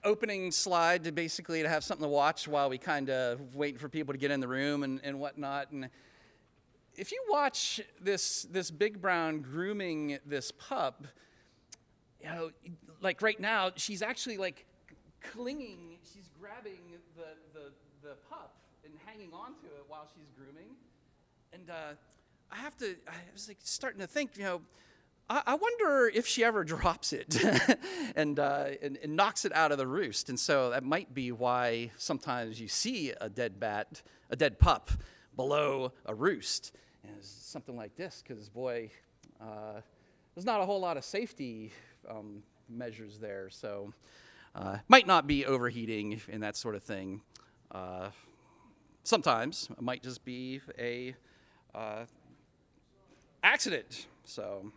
Opening slide to have something to watch while we kind of waiting for people to get in the room and whatnot. And if you watch this big brown grooming this pup, you know, like right now, she's actually like clinging. She's grabbing the pup and hanging onto it while she's grooming. And I was like starting to think, you know, I wonder if she ever drops it and knocks it out of the roost. And so that might be why sometimes you see a dead pup below a roost. And it's something like this, because boy, there's not a whole lot of safety measures there. So might not be overheating and that sort of thing. Sometimes it might just be a accident. So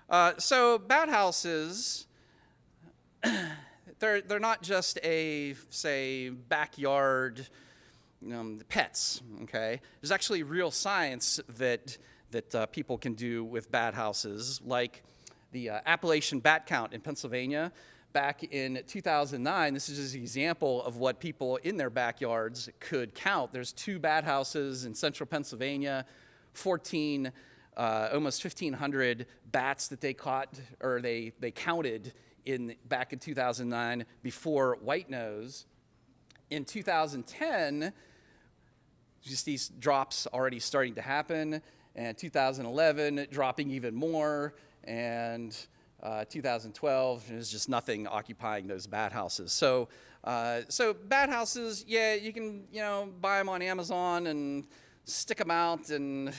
bat houses, they're not just say backyard pets. Okay, there's actually real science that people can do with bat houses, like the Appalachian bat count in Pennsylvania back in 2009. This is just an example of what people in their backyards could count. There's 2 bat houses in central Pennsylvania, almost 1,500 bats that they caught, or they counted back in 2009 before white nose. In 2010, just these drops already starting to happen, and 2011 dropping even more, and 2012 there's just nothing occupying those bat houses. So bat houses, yeah, you can buy them on Amazon and stick them out and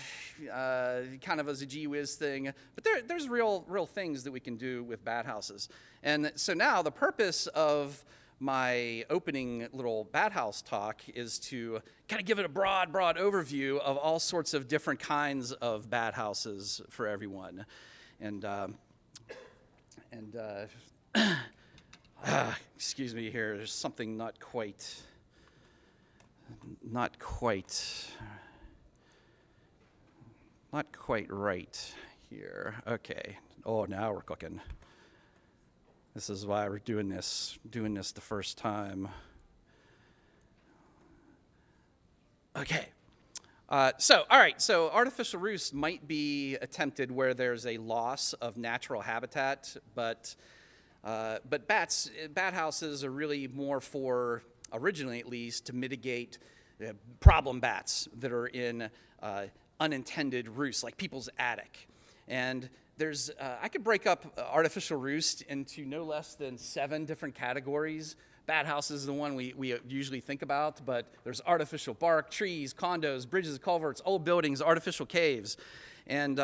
kind of as a gee whiz thing. But there's real things that we can do with bat houses. And so now the purpose of my opening little bat house talk is to kind of give it a broad overview of all sorts of different kinds of bat houses for everyone. And excuse me here, there's something not quite right here. Okay. Oh, now we're cooking. This is why we're doing this the first time. Okay. So artificial roosts might be attempted where there's a loss of natural habitat, but bat houses are really more for, originally at least, to mitigate problem bats that are in unintended roosts, like people's attic. And there's, I could break up artificial roost into no less than 7 different categories. Bat house is the one we usually think about, but there's artificial bark, trees, condos, bridges, culverts, old buildings, artificial caves. And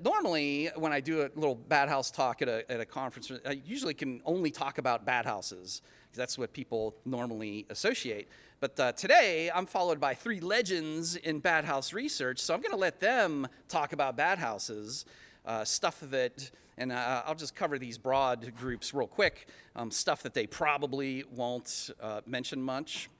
normally, when I do a little bat house talk at a conference, I usually can only talk about bat houses, because that's what people normally associate. But today, I'm followed by 3 legends in bat house research, so I'm going to let them talk about bat houses, stuff that, and I'll just cover these broad groups real quick, stuff that they probably won't mention much.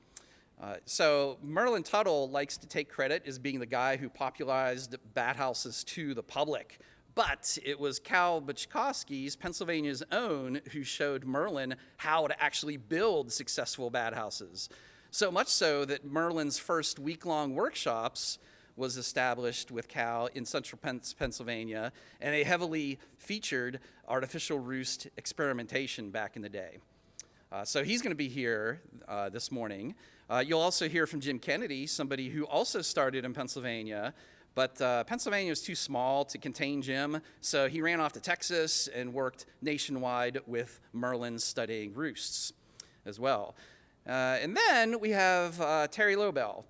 So Merlin Tuttle likes to take credit as being the guy who popularized bat houses to the public. But it was Cal Bachkowski's, Pennsylvania's own, who showed Merlin how to actually build successful bat houses. So much so that Merlin's first week-long workshops was established with Cal in central Pennsylvania, and they heavily featured artificial roost experimentation back in the day. So he's going to be here this morning. You'll also hear from Jim Kennedy, somebody who also started in Pennsylvania, but Pennsylvania was too small to contain Jim, so he ran off to Texas and worked nationwide with Merlin studying roosts as well. And then we have Terry Lobel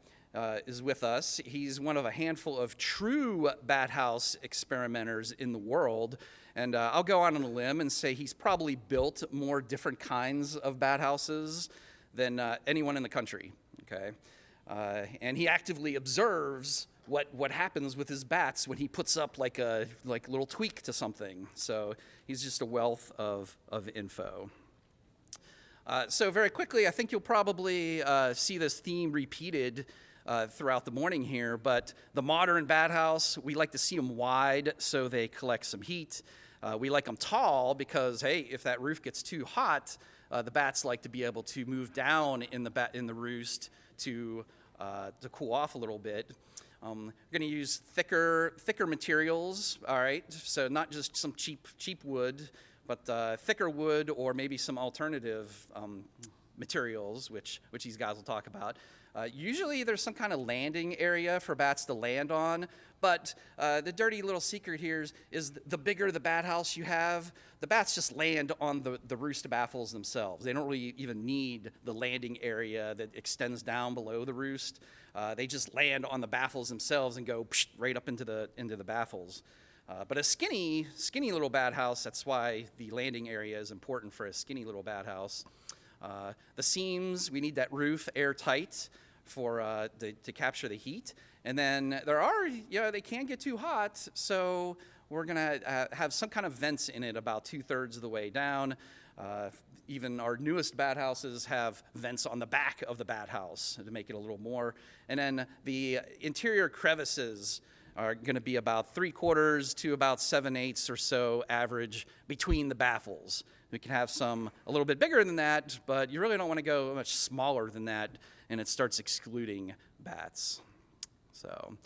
is with us. He's one of a handful of true bat house experimenters in the world. And I'll go on a limb and say he's probably built more different kinds of bat houses than anyone in the country, okay? And he actively observes what happens with his bats when he puts up like a little tweak to something. So he's just a wealth of info. So very quickly, I think you'll probably see this theme repeated throughout the morning here, but the modern bat house, we like to see them wide so they collect some heat. We like them tall because, hey, if that roof gets too hot, the bats like to be able to move down in the roost to cool off a little bit. We're going to use thicker materials, all right? So not just some cheap wood, but thicker wood or maybe some alternative materials, which these guys will talk about. Usually there's some kind of landing area for bats to land on, but the dirty little secret here is the bigger the bat house you have, the bats just land on the roost baffles themselves. They don't really even need the landing area that extends down below the roost. They just land on the baffles themselves and go right up into the baffles. But a skinny little bat house, that's why the landing area is important for a skinny little bat house. The seams, we need that roof airtight to capture the heat. And then they can get too hot, so we're gonna have some kind of vents in it about 2/3 of the way down. Even our newest bat houses have vents on the back of the bat house to make it a little more. And then the interior crevices are going to be about 3/4 to about 7/8 or so average between the baffles. We can have some a little bit bigger than that, but you really don't want to go much smaller than that, and it starts excluding bats. So,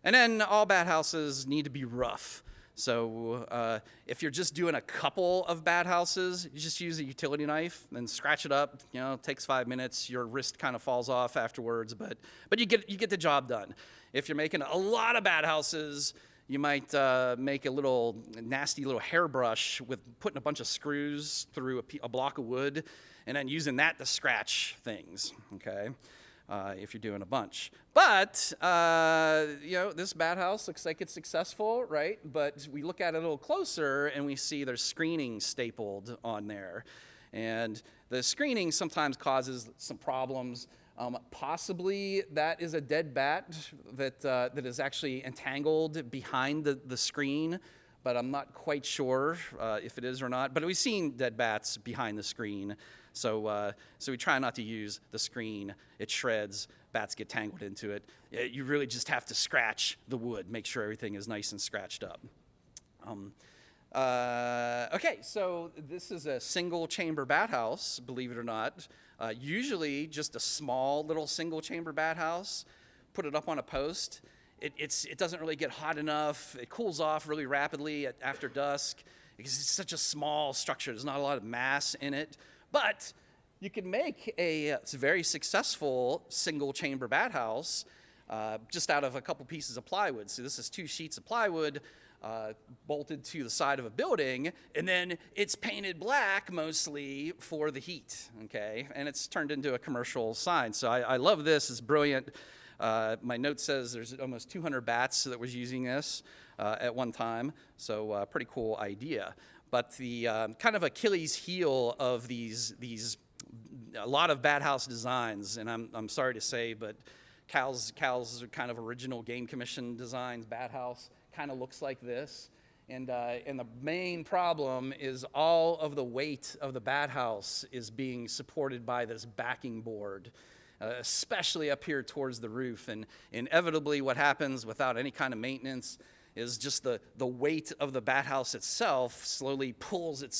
and then all bat houses need to be rough. So if you're just doing a couple of bat houses, you just use a utility knife and scratch it up. You know, it takes 5 minutes. Your wrist kind of falls off afterwards, but you get the job done. If you're making a lot of bat houses, you might make a little nasty little hairbrush with putting a bunch of screws through a block of wood and then using that to scratch things, okay, if you're doing a bunch. But, this bat house looks like it's successful, right? But we look at it a little closer and we see there's screening stapled on there. And the screening sometimes causes some problems. Possibly that is a dead bat that is actually entangled behind the screen, but I'm not quite sure if it is or not. But we've seen dead bats behind the screen, so we try not to use the screen. It shreds. Bats get tangled into it. You really just have to scratch the wood, make sure everything is nice and scratched up. Okay, so this is a single chamber bat house, believe it or not. Usually just a small little single chamber bat house. Put it up on a post. It doesn't really get hot enough. It cools off really rapidly after dusk because it's such a small structure. There's not a lot of mass in it. But you can make a very successful single chamber bat house just out of a couple pieces of plywood. So this is 2 sheets of plywood bolted to the side of a building, and then it's painted black mostly for the heat, okay? And it's turned into a commercial sign. So I love this. It's brilliant. My note says there's almost 200 bats that was using this at one time, so pretty cool idea. But the kind of Achilles heel of these a lot of bat house designs, and I'm sorry to say, but Cal's kind of original Game Commission designs bat house kind of looks like this, and the main problem is all of the weight of the bat house is being supported by this backing board, especially up here towards the roof. And inevitably what happens without any kind of maintenance is just the weight of the bat house itself slowly pulls it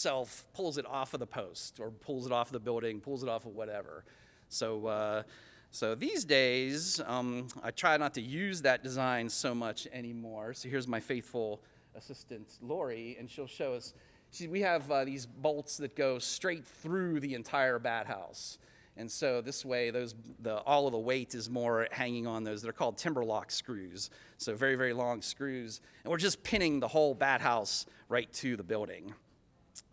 off of the post, or pulls it off the building, pulls it off of whatever. So these days, I try not to use that design so much anymore. So here's my faithful assistant, Lori, and she'll show us. We have these bolts that go straight through the entire bat house. And so this way, all of the weight is more hanging on those. They're called timber lock screws. So very, very long screws. And we're just pinning the whole bat house right to the building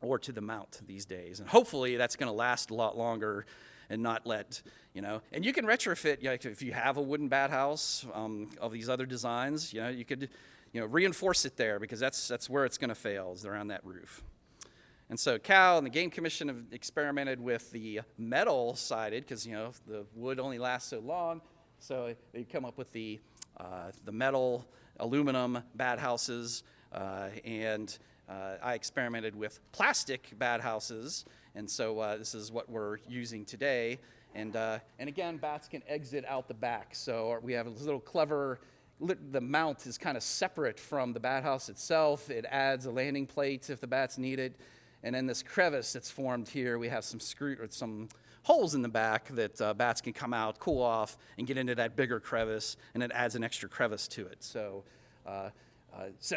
or to the mount these days. And hopefully that's going to last a lot longer and not let, and you can retrofit, if you have a wooden bat house of these other designs, you could, reinforce it there, because that's where it's going to fail, is around that roof. And so Cal and the Game Commission have experimented with the metal sided, because, the wood only lasts so long, so they come up with the metal, aluminum bat houses, and I experimented with plastic bat houses. And so this is what we're using today. And again, bats can exit out the back. So we have a little clever the mount is kind of separate from the bat house itself. It adds a landing plate if the bats need it. And then this crevice that's formed here, we have some holes in the back that bats can come out, cool off, and get into that bigger crevice, and it adds an extra crevice to it. So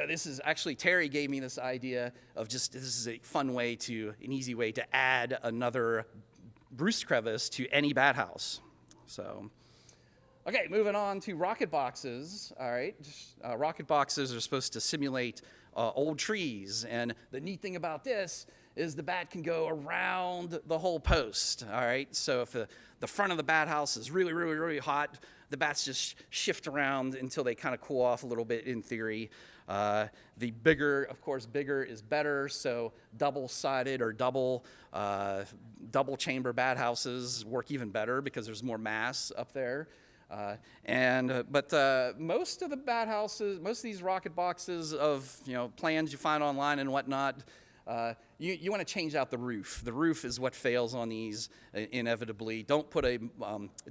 this is actually, Terry gave me this idea of this is a fun way an easy way to add another roost crevice to any bat house. So, okay, moving on to rocket boxes. All right, rocket boxes are supposed to simulate old trees, and the neat thing about this is the bat can go around the whole post. All right, so if the front of the bat house is really, really, really hot, the bats just shift around until they kind of cool off a little bit in theory. The bigger, of course, bigger is better, so double-sided or double chamber bat houses work even better because there's more mass up there. But most of the bat houses, most of these rocket boxes of plans you find online and whatnot, you want to change out the roof. The roof is what fails on these inevitably. Don't put it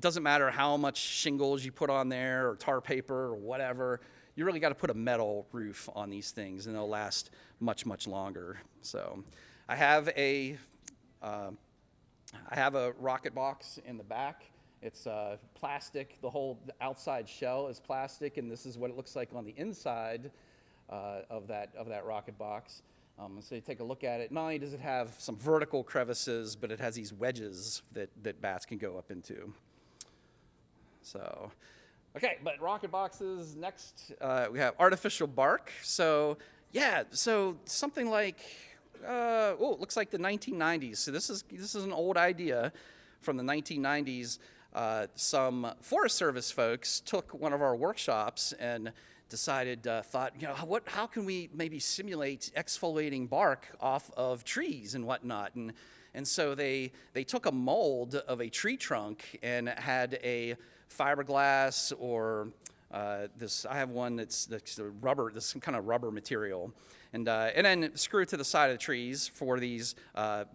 doesn't matter how much shingles you put on there or tar paper or whatever. You really got to put a metal roof on these things, and they'll last much, much longer. So I have a rocket box in the back. It's plastic. The whole outside shell is plastic, and this is what it looks like on the inside of that rocket box. So you take a look at it. Not only does it have some vertical crevices, but it has these wedges that bats can go up into. So, okay, but rocket boxes. Next, we have artificial bark. So, yeah, so something like, it looks like the 1990s. So this is an old idea from the 1990s. Some Forest Service folks took one of our workshops and thought, how can we maybe simulate exfoliating bark off of trees and whatnot? And so they took a mold of a tree trunk and had a fiberglass or I have one that's rubber, this kind of rubber material, and then screw it to the side of the trees for these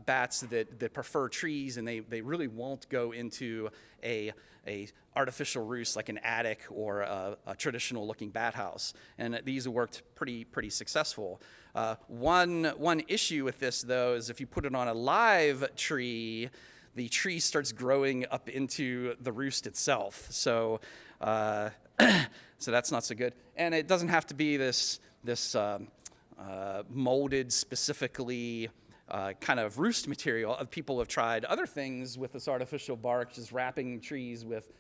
bats that prefer trees, and they really won't go into a artificial roost like an attic or a traditional looking bat house. And these have worked pretty successful. One issue with this though is if you put it on a live tree, the tree starts growing up into the roost itself. So so that's not so good. And it doesn't have to be this molded specifically kind of roost material. People have tried other things with this artificial bark, just wrapping trees with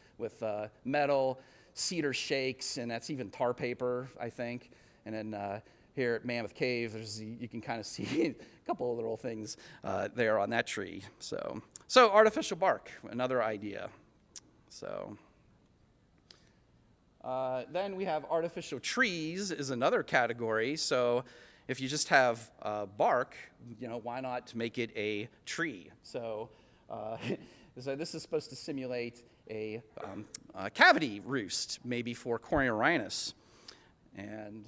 metal, cedar shakes, and that's even tar paper, I think. And then here at Mammoth Cave, you can kind of see a couple of little things there on that tree. So artificial bark, another idea. So then we have artificial trees is another category. So if you just have bark, why not make it a tree? So, so this is supposed to simulate a cavity roost, maybe for Coriolanus. And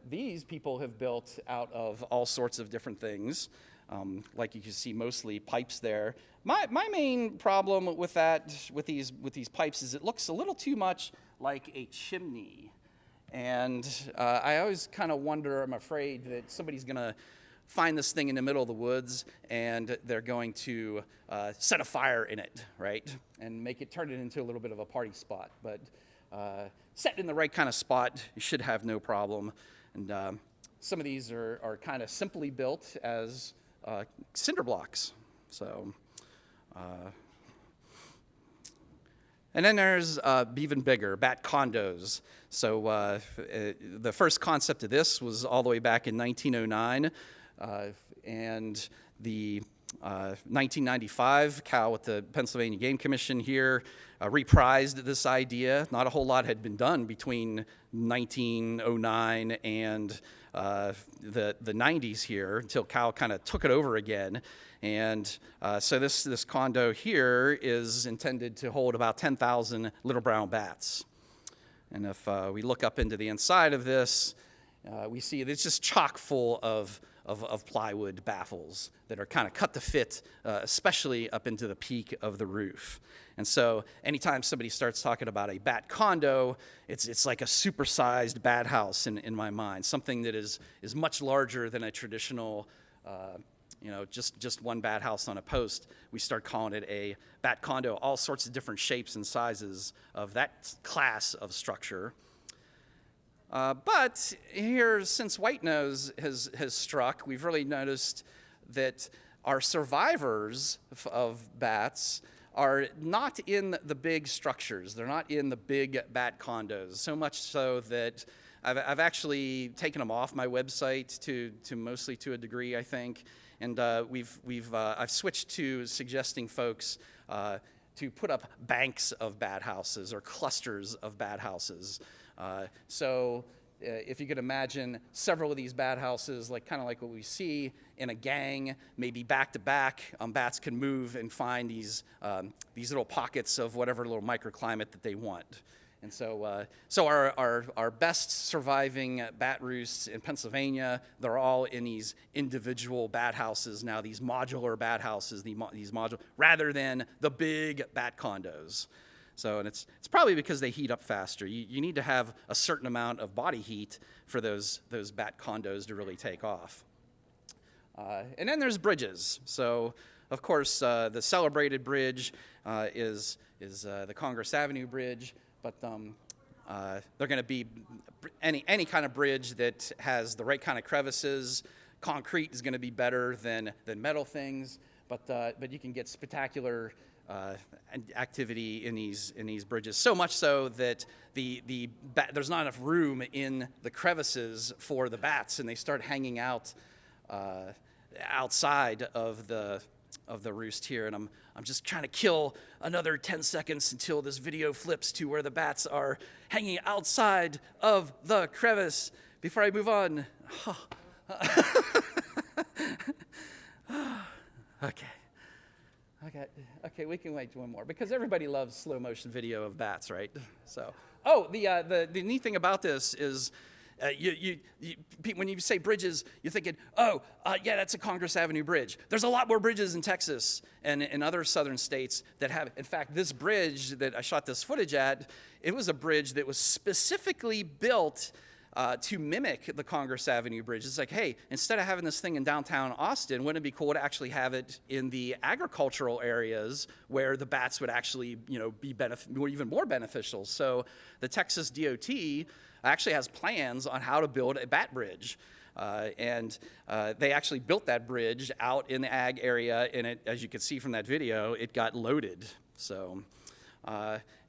these people have built out of all sorts of different things. Like you can see, mostly pipes there. My main problem with these pipes is it looks a little too much like a chimney. And I always kind of wonder, I'm afraid that somebody's going to find this thing in the middle of the woods and they're going to set a fire in it, right? And turn it into a little bit of a party spot. But set in the right kind of spot, you should have no problem. And some of these are kind of simply built as cinder blocks. So, and then there's even bigger, bat condos. So the first concept of this was all the way back in 1909, and the 1995, Cal with the Pennsylvania Game Commission here reprised this idea. Not a whole lot had been done between 1909 and the 90s here until Cal kind of took it over again. And so this condo here is intended to hold about 10,000 little brown bats. And if we look up into the inside of this, we see it's just chock full of plywood baffles that are kind of cut to fit, especially up into the peak of the roof. And so anytime somebody starts talking about a bat condo, it's like a supersized bat house in my mind, something that is much larger than a traditional, just one bat house on a post. We start calling it a bat condo, all sorts of different shapes and sizes of that class of structure. But here, since White Nose has struck, we've really noticed that our survivors of bats are not in the big structures. They're not in the big bat condos, so much so that I've actually taken them off my website to mostly to a degree, I think. And I've switched to suggesting folks to put up banks of bat houses or clusters of bat houses. If you could imagine several of these bat houses, kind of like what we see in a gang, maybe back to back, bats can move and find these little pockets of whatever little microclimate that they want. And so our best surviving bat roosts in Pennsylvania, they're all in these individual bat houses now, these modular bat houses, rather than the big bat condos. So, and it's probably because they heat up faster. You need to have a certain amount of body heat for those bat condos to really take off. And then there's bridges. So, of course, the celebrated bridge is the Congress Avenue Bridge, but they're going to be any kind of bridge that has the right kind of crevices. Concrete is going to be better than metal things, but you can get spectacular activity in these bridges. So much so that there's not enough room in the crevices for the bats, and they start hanging out outside of the roost here. And I'm just trying to kill another 10 seconds until this video flips to where the bats are hanging outside of the crevice before I move on. Okay, we can wait one more because everybody loves slow motion video of bats, right? So, the neat thing about this is when you say bridges, you're thinking, yeah, that's a Congress Avenue bridge. There's a lot more bridges in Texas and in other southern states that have, in fact, this bridge that I shot this footage at, it was a bridge that was specifically built to mimic the Congress Avenue Bridge. It's like, hey, instead of having this thing in downtown Austin, wouldn't it be cool to actually have it in the agricultural areas where the bats would actually, be even more beneficial? So the Texas DOT actually has plans on how to build a bat bridge. And they actually built that bridge out in the ag area, and it, as you can see from that video, it got loaded. So.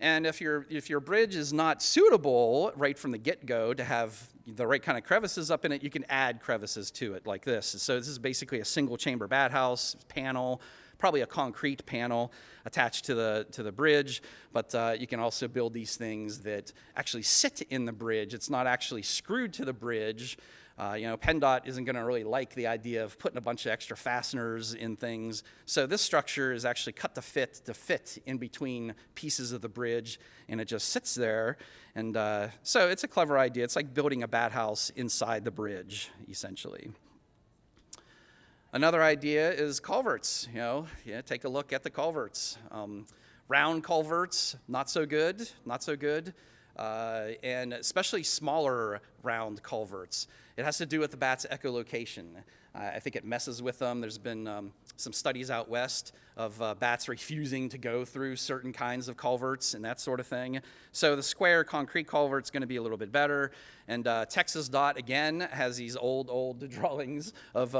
And if your bridge is not suitable right from the get-go to have the right kind of crevices up in it, you can add crevices to it like this. So this is basically a single chamber bat house panel, probably a concrete panel attached to the bridge, but you can also build these things that actually sit in the bridge. It's not actually screwed to the bridge. PennDOT isn't going to really like the idea of putting a bunch of extra fasteners in things. So this structure is actually cut to fit in between pieces of the bridge, and it just sits there. And so it's a clever idea. It's like building a bat house inside the bridge, essentially. Another idea is culverts. Take a look at the culverts. Round culverts, not so good. And especially smaller round culverts. It has to do with the bat's echolocation. I think it messes with them. There's been some studies out west of bats refusing to go through certain kinds of culverts and that sort of thing. So the square concrete culvert's going to be a little bit better. And Texas DOT, again, has these old drawings of,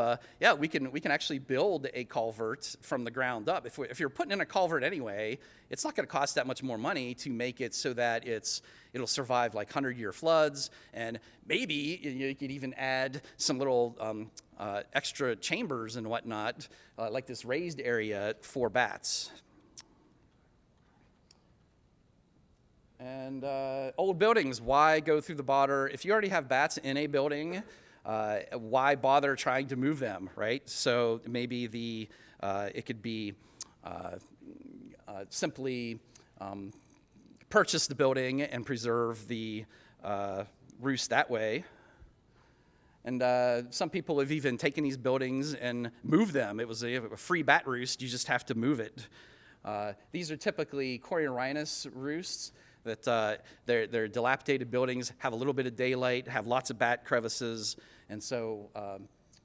we can actually build a culvert from the ground up. If you're putting in a culvert anyway, it's not going to cost that much more money to make it so that it'll survive like 100-year floods, and maybe you could even add some little extra chambers and whatnot, like this raised area for bats. And old buildings, why go through the bother? If you already have bats in a building, why bother trying to move them, right? So maybe it could be simply purchase the building and preserve the roost that way. And some people have even taken these buildings and moved them. It was a free bat roost. You just have to move it. These are typically Coriolanus roosts. That they're dilapidated buildings, have a little bit of daylight, have lots of bat crevices, and so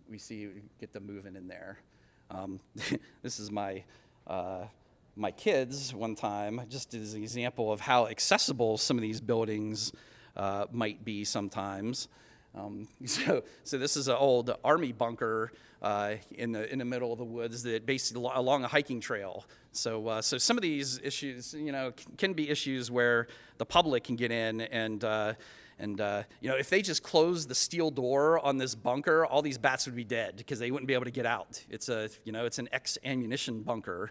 we get them moving in there. This is my kids one time, just as an example of how accessible some of these buildings might be sometimes. So this is an old army bunker in the middle of the woods that basically along a hiking trail. So some of these issues, can be issues where the public can get in and if they just closed the steel door on this bunker, all these bats would be dead because they wouldn't be able to get out. It's an ex-ammunition bunker.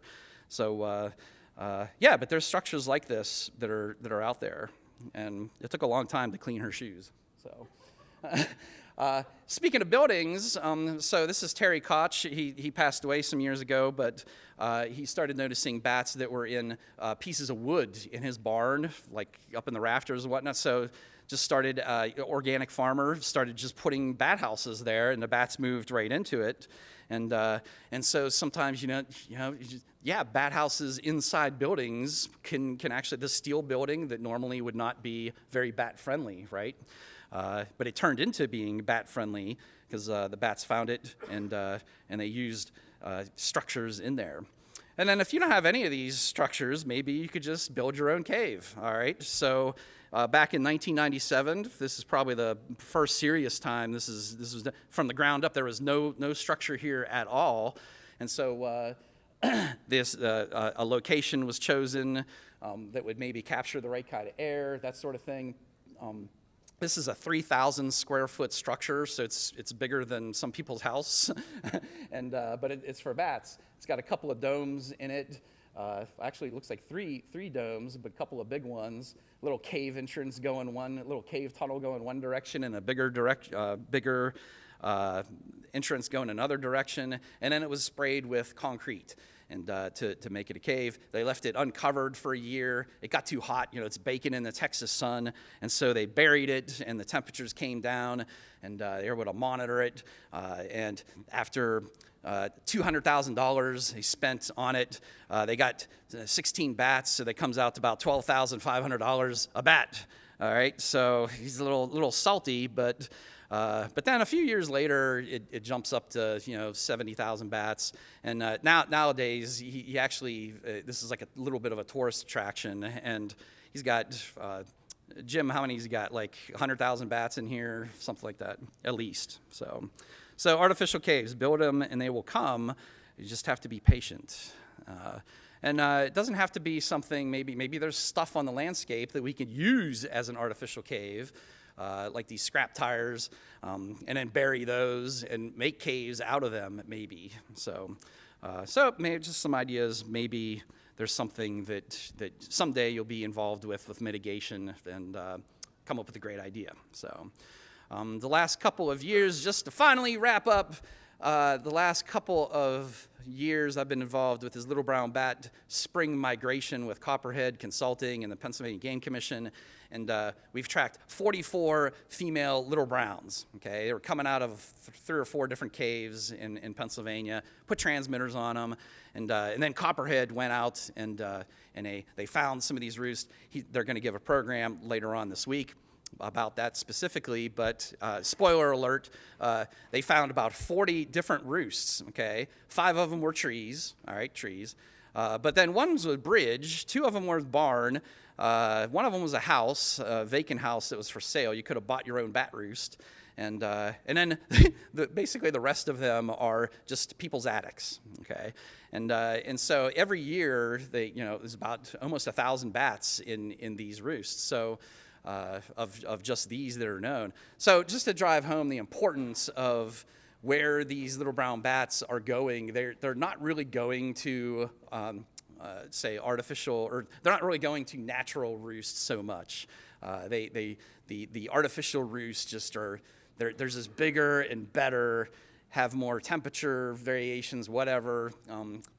So but there's structures like this that are out there, and it took a long time to clean her shoes. So. Speaking of buildings, so this is Terry Cotch. He passed away some years ago, but he started noticing bats that were in pieces of wood in his barn, like up in the rafters and whatnot. So just started, organic farmer, started just putting bat houses there, and the bats moved right into it. And so sometimes, bat houses inside buildings can actually, this steel building that normally would not be very bat friendly, right? But it turned into being bat friendly because the bats found it and they used structures in there. And then if you don't have any of these structures, maybe you could just build your own cave. All right. So back in 1997, this is probably the first serious time. This was from the ground up. There was no structure here at all, and so a location was chosen that would maybe capture the right kind of air, that sort of thing. This is a 3,000 square foot structure, so it's bigger than some people's house, but it's for bats. It's got a couple of domes in it. Actually, it looks like three domes, but a couple of big ones. Little cave entrance going little cave tunnel going one direction, and a bigger entrance going another direction. And then it was sprayed with concrete. And to make it a cave. They left it uncovered for a year. It got too hot, it's baking in the Texas sun, and so they buried it, and the temperatures came down, and they were able to monitor it. And after $200,000 they spent on it, they got 16 bats, so that comes out to about $12,500 a bat. All right, so he's a little salty, but then a few years later, it jumps up to 70,000 bats, and nowadays he actually this is like a little bit of a tourist attraction, and he's got Jim. How many he's got? Like 100,000 bats in here, something like that, at least. So artificial caves, build them and they will come. You just have to be patient. And it doesn't have to be something. Maybe there's stuff on the landscape that we could use as an artificial cave. Like these scrap tires, and then bury those and make caves out of them, maybe. So maybe just some ideas. Maybe there's something that someday you'll be involved with mitigation and come up with a great idea. So the last couple of years, just to finally wrap up, the last couple of years I've been involved with this little brown bat spring migration with Copperhead Consulting and the Pennsylvania Game Commission, and we've tracked 44 female little browns. Okay, they were coming out of 3 or 4 different caves in Pennsylvania, put transmitters on them, and then Copperhead went out and they found some of these roosts. They're going to give a program later on this week about that specifically, but spoiler alert, they found about 40 different roosts, okay? 5 of them were trees, all right, trees. But then one was a bridge, 2 of them were a barn, one of them was a house, a vacant house that was for sale. You could have bought your own bat roost. And then basically the rest of them are just people's attics, okay? And so every year, there's about almost 1,000 bats in these roosts. So of just these that are known. So just to drive home the importance of where these little brown bats are going, they're not really going to say artificial, or they're not really going to natural roosts so much. The artificial roosts just are there's this bigger and better, have more temperature variations, whatever.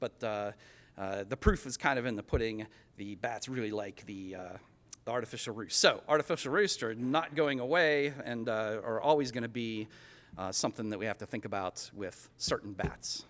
But the proof is kind of in the pudding. The bats really like the artificial roosts. So artificial roosts are not going away and are always going to be something that we have to think about with certain bats.